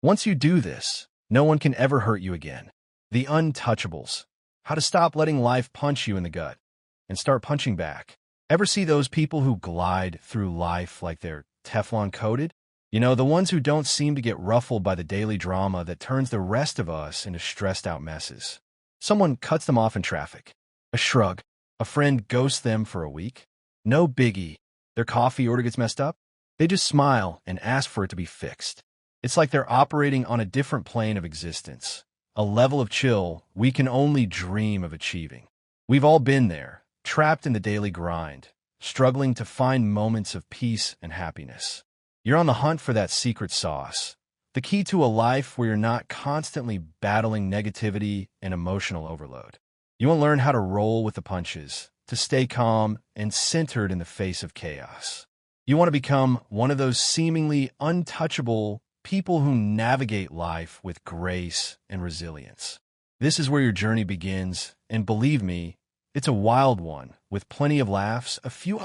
Once you do this, no one can ever hurt you again. The untouchables. How to stop letting life punch you in the gut and start punching back. Ever see those people who glide through life like they're Teflon coated? You know, the ones who don't seem to get ruffled by the daily drama that turns the rest of us into stressed out messes. Someone cuts them off in traffic. A shrug. A friend ghosts them for a week. No biggie. Their coffee order gets messed up. They just smile and ask for it to be fixed. It's like they're operating on a different plane of existence, a level of chill we can only dream of achieving. We've all been there, trapped in the daily grind, struggling to find moments of peace and happiness. You're on the hunt for that secret sauce, the key to a life where you're not constantly battling negativity and emotional overload. You want to learn how to roll with the punches, to stay calm and centered in the face of chaos. You want to become one of those seemingly untouchable people who navigate life with grace and resilience. This is where your journey begins, and believe me, it's a wild one, with plenty of laughs, a few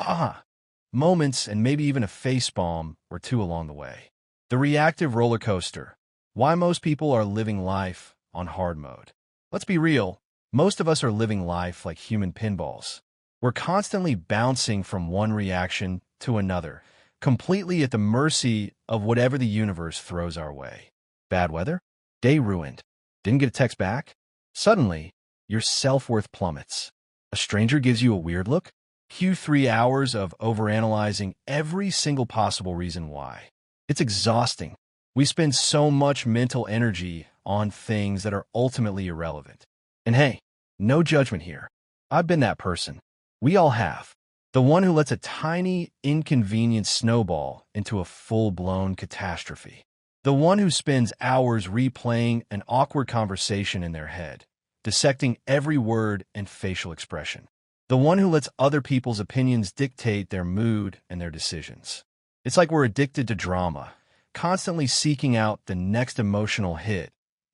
moments, and maybe even a facepalm or two along the way. The reactive roller coaster. Why most people are living life on hard mode. Let's be real, most of us are living life like human pinballs. We're constantly bouncing from one reaction to another, completely at the mercy of whatever the universe throws our way. Bad weather? Day ruined. Didn't get a text back? Suddenly, your self-worth plummets. A stranger gives you a weird look? Cue 3 hours of overanalyzing every single possible reason why. It's exhausting. We spend so much mental energy on things that are ultimately irrelevant. And hey, no judgment here. I've been that person. We all have. The one who lets a tiny inconvenience snowball into a full-blown catastrophe. The one who spends hours replaying an awkward conversation in their head, dissecting every word and facial expression. The one who lets other people's opinions dictate their mood and their decisions. It's like we're addicted to drama, constantly seeking out the next emotional hit,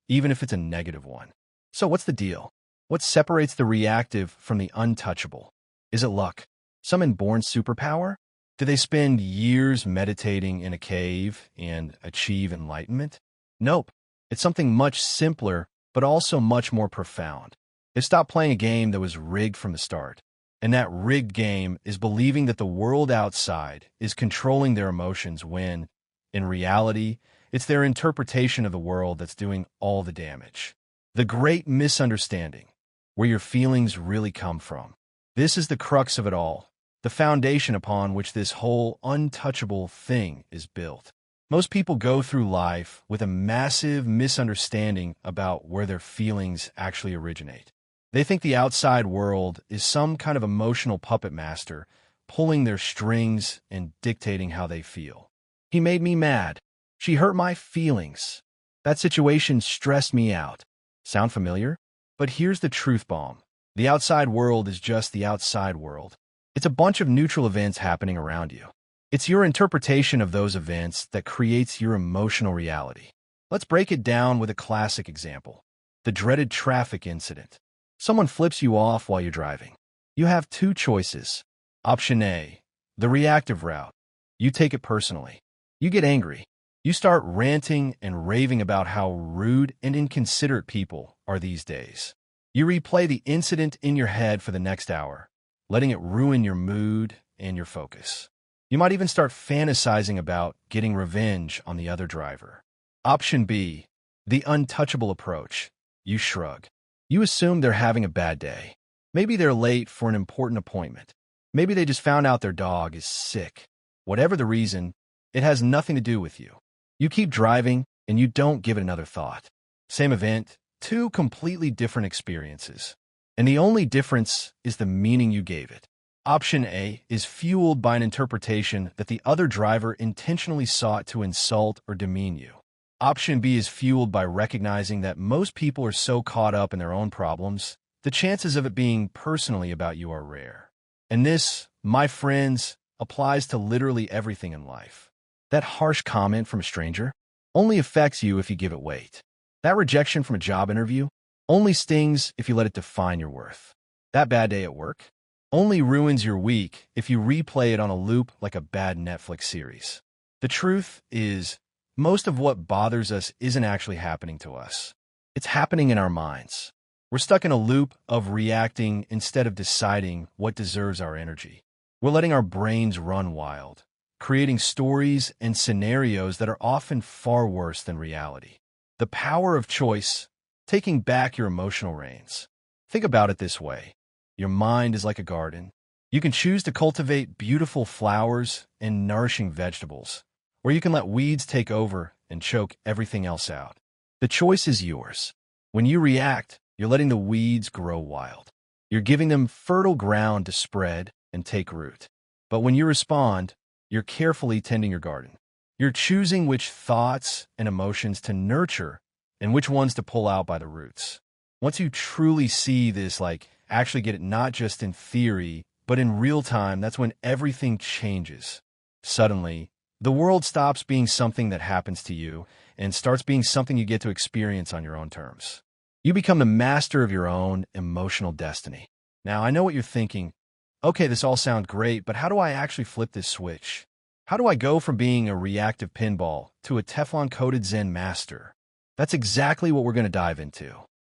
even if it's a negative one. So what's the deal? What separates the reactive from the untouchable? Is it luck? Some inborn superpower? Do they spend years meditating in a cave and achieve enlightenment? Nope. It's something much simpler, but also much more profound. They stopped playing a game that was rigged from the start. And that rigged game is believing that the world outside is controlling their emotions when, in reality, it's their interpretation of the world that's doing all the damage. The great misunderstanding, where your feelings really come from. This is the crux of it all, the foundation upon which this whole untouchable thing is built. Most people go through life with a massive misunderstanding about where their feelings actually originate. They think the outside world is some kind of emotional puppet master, pulling their strings and dictating how they feel. He made me mad. She hurt my feelings. That situation stressed me out. Sound familiar? But here's the truth bomb. The outside world is just the outside world. It's a bunch of neutral events happening around you. It's your interpretation of those events that creates your emotional reality. Let's break it down with a classic example. The dreaded traffic incident. Someone flips you off while you're driving. You have two choices. Option A, the reactive route. You take it personally. You get angry. You start ranting and raving about how rude and inconsiderate people are these days. You replay the incident in your head for the next hour, letting it ruin your mood and your focus. You might even start fantasizing about getting revenge on the other driver. Option B, the untouchable approach. You shrug. You assume they're having a bad day. Maybe they're late for an important appointment. Maybe they just found out their dog is sick. Whatever the reason, it has nothing to do with you. You keep driving, and you don't give it another thought. Same event, two completely different experiences. And the only difference is the meaning you gave it. Option A is fueled by an interpretation that the other driver intentionally sought to insult or demean you. Option B is fueled by recognizing that most people are so caught up in their own problems, the chances of it being personally about you are rare. And this, my friends, applies to literally everything in life. That harsh comment from a stranger only affects you if you give it weight. That rejection from a job interview only stings if you let it define your worth. That bad day at work only ruins your week if you replay it on a loop like a bad Netflix series. The truth is, most of what bothers us isn't actually happening to us. It's happening in our minds. We're stuck in a loop of reacting instead of deciding what deserves our energy. We're letting our brains run wild, creating stories and scenarios that are often far worse than reality. The power of choice, taking back your emotional reins. Think about it this way. Your mind is like a garden. You can choose to cultivate beautiful flowers and nourishing vegetables, or you can let weeds take over and choke everything else out. The choice is yours. When you react, you're letting the weeds grow wild. You're giving them fertile ground to spread and take root. But when you respond, you're carefully tending your garden. You're choosing which thoughts and emotions to nurture and which ones to pull out by the roots. Once you truly see this, actually get it not just in theory, but in real time, that's when everything changes. Suddenly, the world stops being something that happens to you and starts being something you get to experience on your own terms. You become the master of your own emotional destiny. Now, I know what you're thinking. Okay, this all sounds great, but how do I actually flip this switch? How do I go from being a reactive pinball to a Teflon-coated Zen master? That's exactly what we're going to dive into.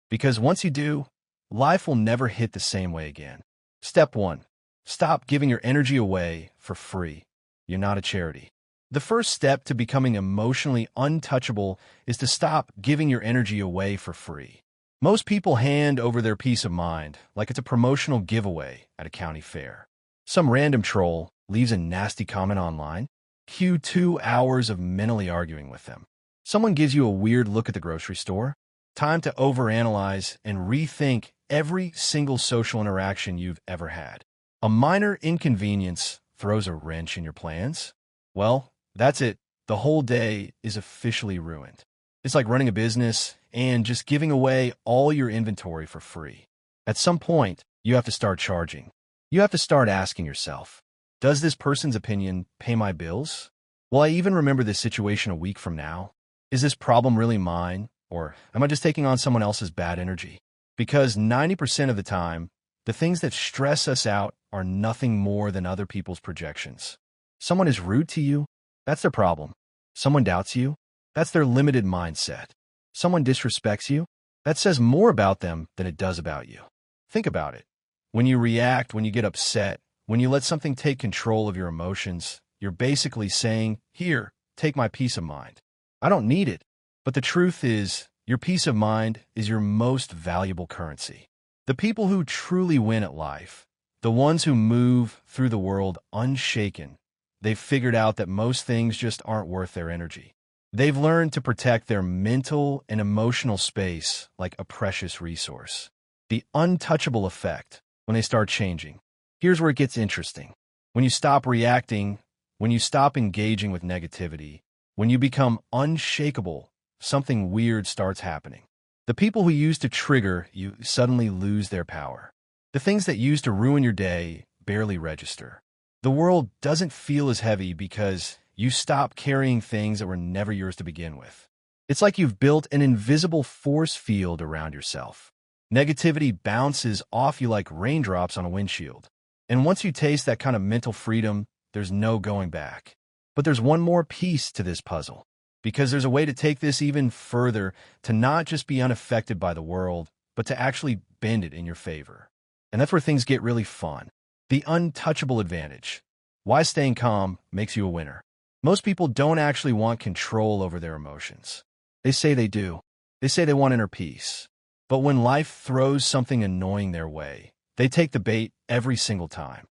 Because once you do, life will never hit the same way again. Step 1. Stop giving your energy away for free. You're not a charity. The first step to becoming emotionally untouchable is to stop giving your energy away for free. Most people hand over their peace of mind like it's a promotional giveaway at a county fair. Some random troll leaves a nasty comment online. Cue 2 hours of mentally arguing with them. Someone gives you a weird look at the grocery store. Time to overanalyze and rethink every single social interaction you've ever had. A minor inconvenience throws a wrench in your plans. Well, that's it. The whole day is officially ruined. It's like running a business and just giving away all your inventory for free. At some point, you have to start charging. You have to start asking yourself, does this person's opinion pay my bills? Will I even remember this situation a week from now? Is this problem really mine? Or am I just taking on someone else's bad energy? Because 90% of the time, the things that stress us out are nothing more than other people's projections. Someone is rude to you? That's their problem. Someone doubts you? That's their limited mindset. Someone disrespects you? That says more about them than it does about you. Think about it. When you react, when you get upset, when you let something take control of your emotions, you're basically saying, here, take my peace of mind. I don't need it. But the truth is, your peace of mind is your most valuable currency. The people who truly win at life, the ones who move through the world unshaken, they've figured out that most things just aren't worth their energy. They've learned to protect their mental and emotional space like a precious resource. The untouchable effect when they start changing. Here's where it gets interesting. When you stop reacting, when you stop engaging with negativity, when you become unshakable, something weird starts happening. The people who used to trigger you suddenly lose their power. The things that used to ruin your day barely register. The world doesn't feel as heavy because you stop carrying things that were never yours to begin with. It's like you've built an invisible force field around yourself. Negativity bounces off you like raindrops on a windshield. And once you taste that kind of mental freedom, there's no going back. But there's one more piece to this puzzle. Because there's a way to take this even further, to not just be unaffected by the world, but to actually bend it in your favor. And that's where things get really fun. The untouchable advantage. Why staying calm makes you a winner. Most people don't actually want control over their emotions. They say they do. They say they want inner peace. But when life throws something annoying their way, they take the bait every single time.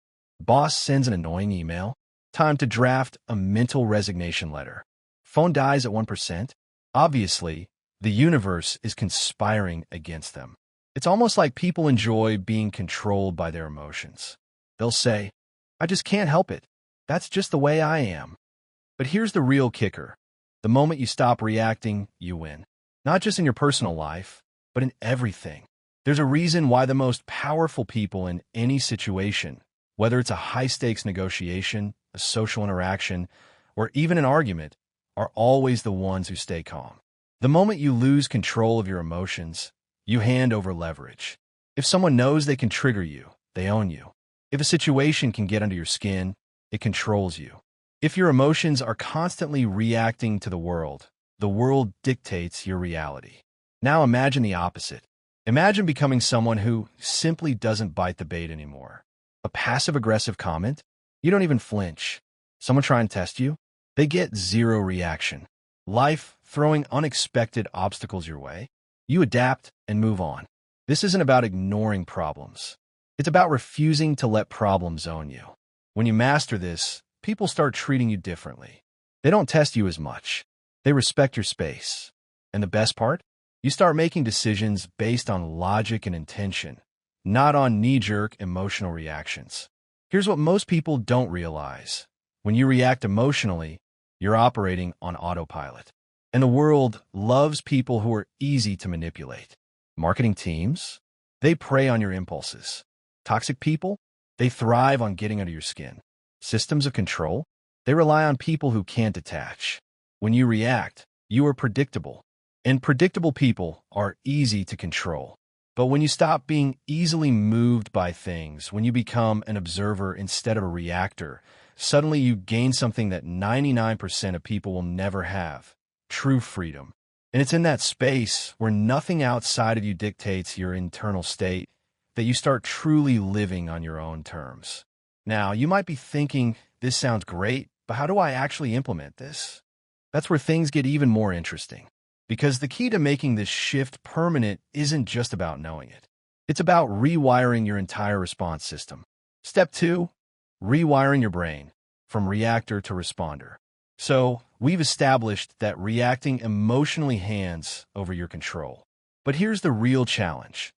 Boss sends an annoying email. Time to draft a mental resignation letter. Phone dies at 1%. Obviously, the universe is conspiring against them. It's almost like people enjoy being controlled by their emotions. They'll say, I just can't help it. That's just the way I am. But here's the real kicker. The moment you stop reacting, you win. Not just in your personal life, but in everything. There's a reason why the most powerful people in any situation, whether it's a high-stakes negotiation, a social interaction, or even an argument, are always the ones who stay calm. The moment you lose control of your emotions, you hand over leverage. If someone knows they can trigger you, they own you. If a situation can get under your skin, it controls you. If your emotions are constantly reacting to the world dictates your reality. Now imagine the opposite. Imagine becoming someone who simply doesn't bite the bait anymore. A passive-aggressive comment? You don't even flinch. Someone try and test you? They get zero reaction. Life throwing unexpected obstacles your way? You adapt and move on. This isn't about ignoring problems. It's about refusing to let problems own you. When you master this, people start treating you differently. They don't test you as much. They respect your space. And the best part? You start making decisions based on logic and intention, not on knee-jerk emotional reactions. Here's what most people don't realize. When you react emotionally, you're operating on autopilot. And the world loves people who are easy to manipulate. Marketing teams? They prey on your impulses. Toxic people? They thrive on getting under your skin. Systems of control? They rely on people who can't detach. When you react, you are predictable. And predictable people are easy to control. But when you stop being easily moved by things, when you become an observer instead of a reactor, suddenly you gain something that 99% of people will never have: true freedom. And it's in that space where nothing outside of you dictates your internal state that you start truly living on your own terms. Now, you might be thinking, this sounds great, but how do I actually implement this? That's where things get even more interesting. Because the key to making this shift permanent isn't just about knowing it. It's about rewiring your entire response system. Step 2, rewiring your brain from reactor to responder. So, we've established that reacting emotionally hands over your control. But here's the real challenge.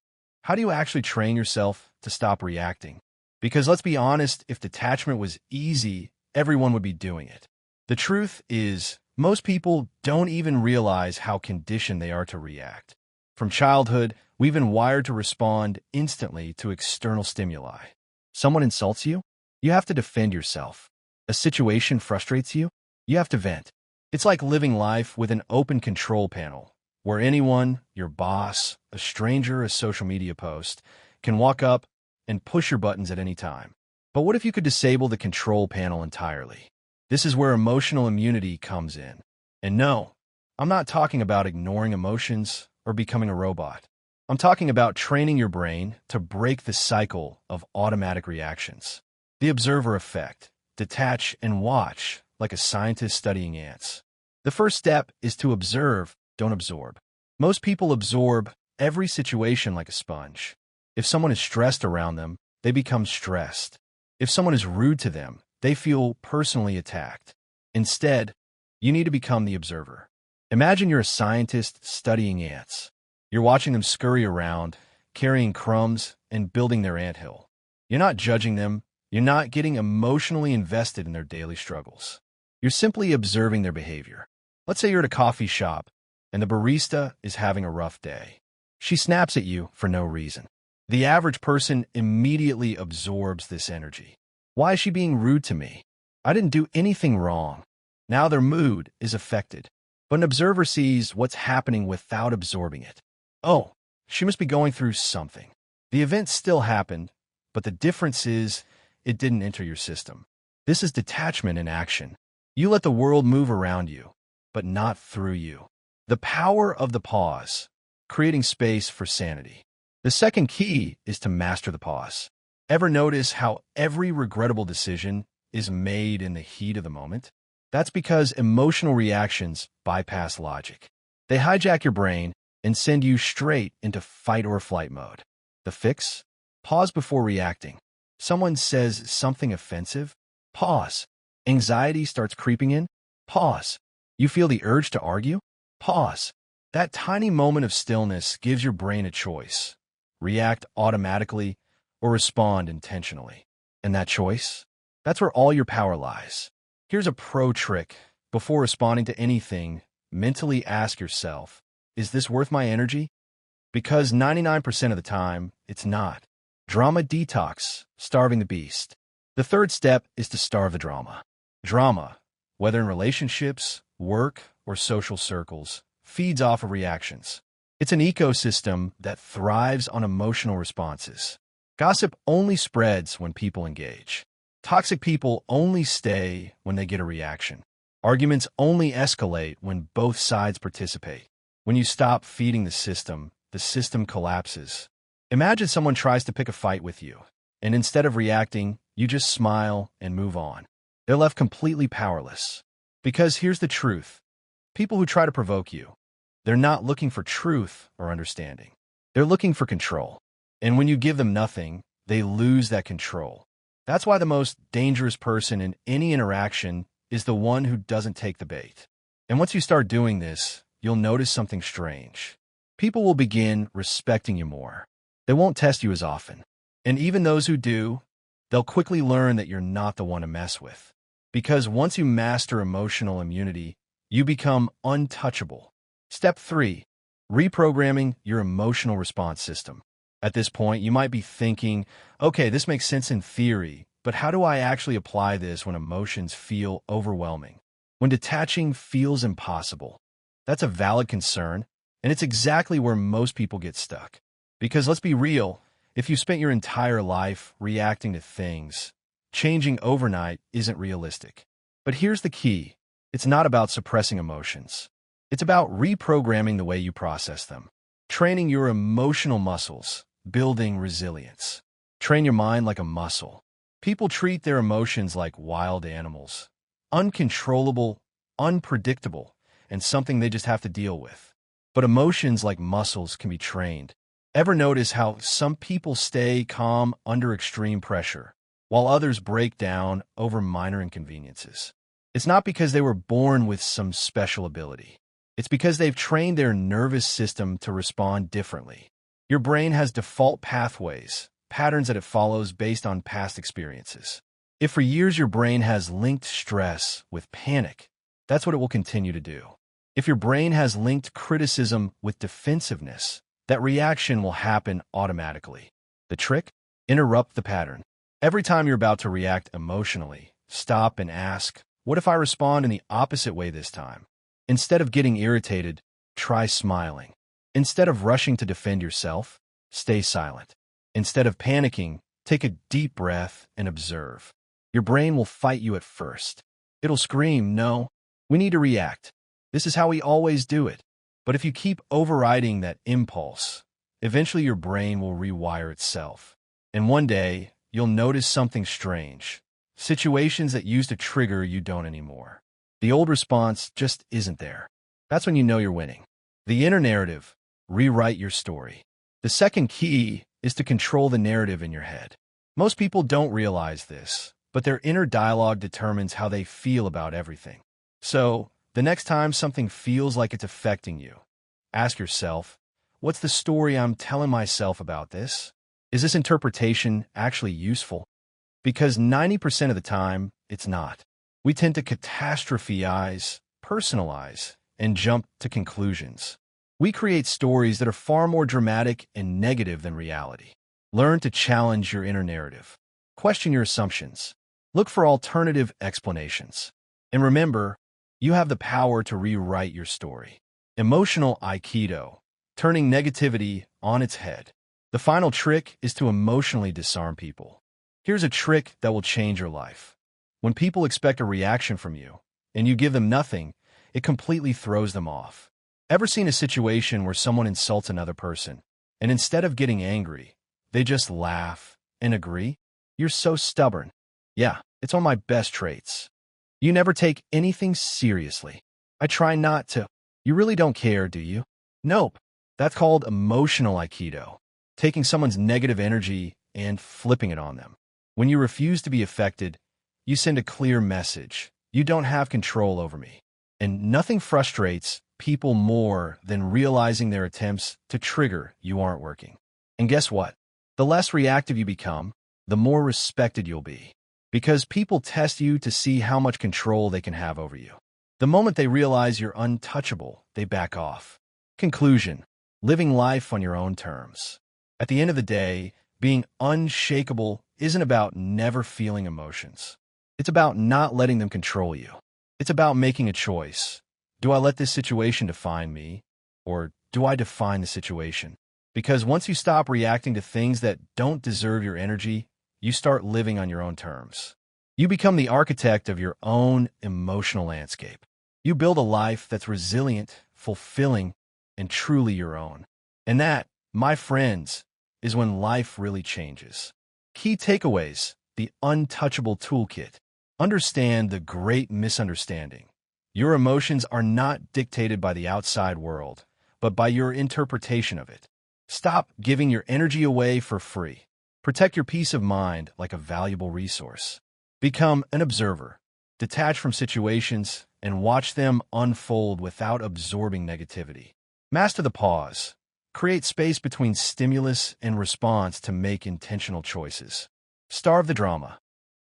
How do you actually train yourself to stop reacting? Because let's be honest, if detachment was easy, everyone would be doing it. The truth is, most people don't even realize how conditioned they are to react. From childhood, we've been wired to respond instantly to external stimuli. Someone insults you? You have to defend yourself. A situation frustrates you? You have to vent. It's like living life with an open control panel, where anyone, your boss, a stranger, a social media post, can walk up and push your buttons at any time. But what if you could disable the control panel entirely? This is where emotional immunity comes in. And no, I'm not talking about ignoring emotions or becoming a robot. I'm talking about training your brain to break the cycle of automatic reactions. The observer effect. Detach and watch like a scientist studying ants. The first step is to observe, don't absorb. Most people absorb every situation like a sponge. If someone is stressed around them, they become stressed. If someone is rude to them, they feel personally attacked. Instead, you need to become the observer. Imagine you're a scientist studying ants. You're watching them scurry around, carrying crumbs and building their anthill. You're not judging them. You're not getting emotionally invested in their daily struggles. You're simply observing their behavior. Let's say you're at a coffee shop and the barista is having a rough day. She snaps at you for no reason. The average person immediately absorbs this energy. Why is she being rude to me? I didn't do anything wrong. Now their mood is affected. But an observer sees what's happening without absorbing it. Oh, she must be going through something. The event still happened, but the difference is it didn't enter your system. This is detachment in action. You let the world move around you, but not through you. The power of the pause, creating space for sanity. The second key is to master the pause. Ever notice how every regrettable decision is made in the heat of the moment? That's because emotional reactions bypass logic. They hijack your brain and send you straight into fight or flight mode. The fix? Pause before reacting. Someone says something offensive? Pause. Anxiety starts creeping in? Pause. You feel the urge to argue? Pause. That tiny moment of stillness gives your brain a choice. React automatically or respond intentionally. And that choice? That's where all your power lies. Here's a pro trick. Before responding to anything, mentally ask yourself, is this worth my energy? Because 99% of the time, it's not. Drama detox, starving the beast. The third step is to starve the drama. Drama, whether in relationships, work, or social circles, feeds off of reactions. It's an ecosystem that thrives on emotional responses. Gossip only spreads when people engage. Toxic people only stay when they get a reaction. Arguments only escalate when both sides participate. When you stop feeding the system collapses. Imagine someone tries to pick a fight with you, and instead of reacting, you just smile and move on. They're left completely powerless. Because here's the truth. People who try to provoke you, they're not looking for truth or understanding. They're looking for control. And when you give them nothing, they lose that control. That's why the most dangerous person in any interaction is the one who doesn't take the bait. And once you start doing this, you'll notice something strange. People will begin respecting you more. They won't test you as often. And even those who do, they'll quickly learn that you're not the one to mess with. Because once you master emotional immunity, you become untouchable. Step 3. Reprogramming your emotional response system. At this point, you might be thinking, okay, this makes sense in theory, but how do I actually apply this when emotions feel overwhelming? When detaching feels impossible? That's a valid concern, and it's exactly where most people get stuck. Because let's be real, if you spent your entire life reacting to things, changing overnight isn't realistic. But here's the key. It's not about suppressing emotions. It's about reprogramming the way you process them. Training your emotional muscles, building resilience. Train your mind like a muscle. People treat their emotions like wild animals. Uncontrollable, unpredictable, and something they just have to deal with. But emotions like muscles can be trained. Ever notice how some people stay calm under extreme pressure, while others break down over minor inconveniences? It's not because they were born with some special ability. It's because they've trained their nervous system to respond differently. Your brain has default pathways, patterns that it follows based on past experiences. If for years your brain has linked stress with panic, that's what it will continue to do. If your brain has linked criticism with defensiveness, that reaction will happen automatically. The trick? Interrupt the pattern. Every time you're about to react emotionally, stop and ask, what if I respond in the opposite way this time? Instead of getting irritated, try smiling. Instead of rushing to defend yourself, stay silent. Instead of panicking, take a deep breath and observe. Your brain will fight you at first. It'll scream, no, we need to react. This is how we always do it. But if you keep overriding that impulse, eventually your brain will rewire itself. And one day, you'll notice something strange. Situations that used to trigger you don't anymore. The old response just isn't there. That's when you know you're winning. The inner narrative. Rewrite your story. The second key is to control the narrative in your head. Most people don't realize this, but their inner dialogue determines how they feel about everything. So, the next time something feels like it's affecting you, ask yourself, what's the story I'm telling myself about this? Is this interpretation actually useful? Because 90% of the time, it's not. We tend to catastrophize, personalize, and jump to conclusions. We create stories that are far more dramatic and negative than reality. Learn to challenge your inner narrative. Question your assumptions. Look for alternative explanations. And remember, you have the power to rewrite your story. Emotional Aikido, turning negativity on its head. The final trick is to emotionally disarm people. Here's a trick that will change your life. When people expect a reaction from you, and you give them nothing, it completely throws them off. Ever seen a situation where someone insults another person, and instead of getting angry, they just laugh and agree? You're so stubborn. Yeah, it's one of my best traits. You never take anything seriously. I try not to. You really don't care, do you? Nope. That's called emotional Aikido, taking someone's negative energy and flipping it on them. When you refuse to be affected, you send a clear message. You don't have control over me. And nothing frustrates people more than realizing their attempts to trigger you aren't working. And guess what? The less reactive you become, the more respected you'll be. Because people test you to see how much control they can have over you. The moment they realize you're untouchable, they back off. Conclusion: living life on your own terms. At the end of the day, being unshakable isn't about never feeling emotions. It's about not letting them control you. It's about making a choice. Do I let this situation define me, or do I define the situation? Because once you stop reacting to things that don't deserve your energy, you start living on your own terms. You become the architect of your own emotional landscape. You build a life that's resilient, fulfilling, and truly your own. And that, my friends, is when life really changes. Key takeaways: the Untouchable Toolkit. Understand the great misunderstanding. Your emotions are not dictated by the outside world, but by your interpretation of it. Stop giving your energy away for free. Protect your peace of mind like a valuable resource. Become an observer. Detach from situations and watch them unfold without absorbing negativity. Master the pause. Create space between stimulus and response to make intentional choices. Starve the drama.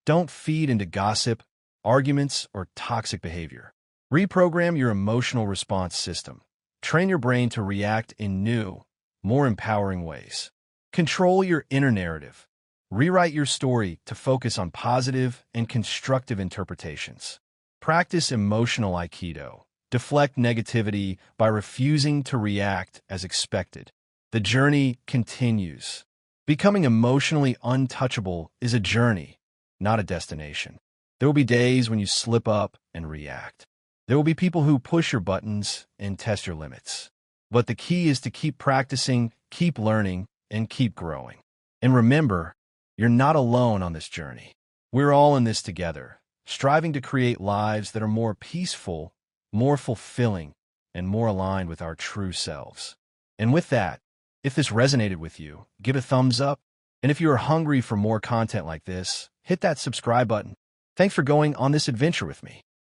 Don't feed into gossip, arguments, or toxic behavior. Reprogram your emotional response system. Train your brain to react in new, more empowering ways. Control your inner narrative. Rewrite your story to focus on positive and constructive interpretations. Practice emotional Aikido. Deflect negativity by refusing to react as expected. The journey continues. Becoming emotionally untouchable is a journey, not a destination. There will be days when you slip up and react. There will be people who push your buttons and test your limits. But the key is to keep practicing, keep learning, and keep growing. And remember, you're not alone on this journey. We're all in this together, striving to create lives that are more peaceful, more fulfilling, and more aligned with our true selves. And with that, if this resonated with you, give a thumbs up. And if you are hungry for more content like this, hit that subscribe button. Thanks for going on this adventure with me.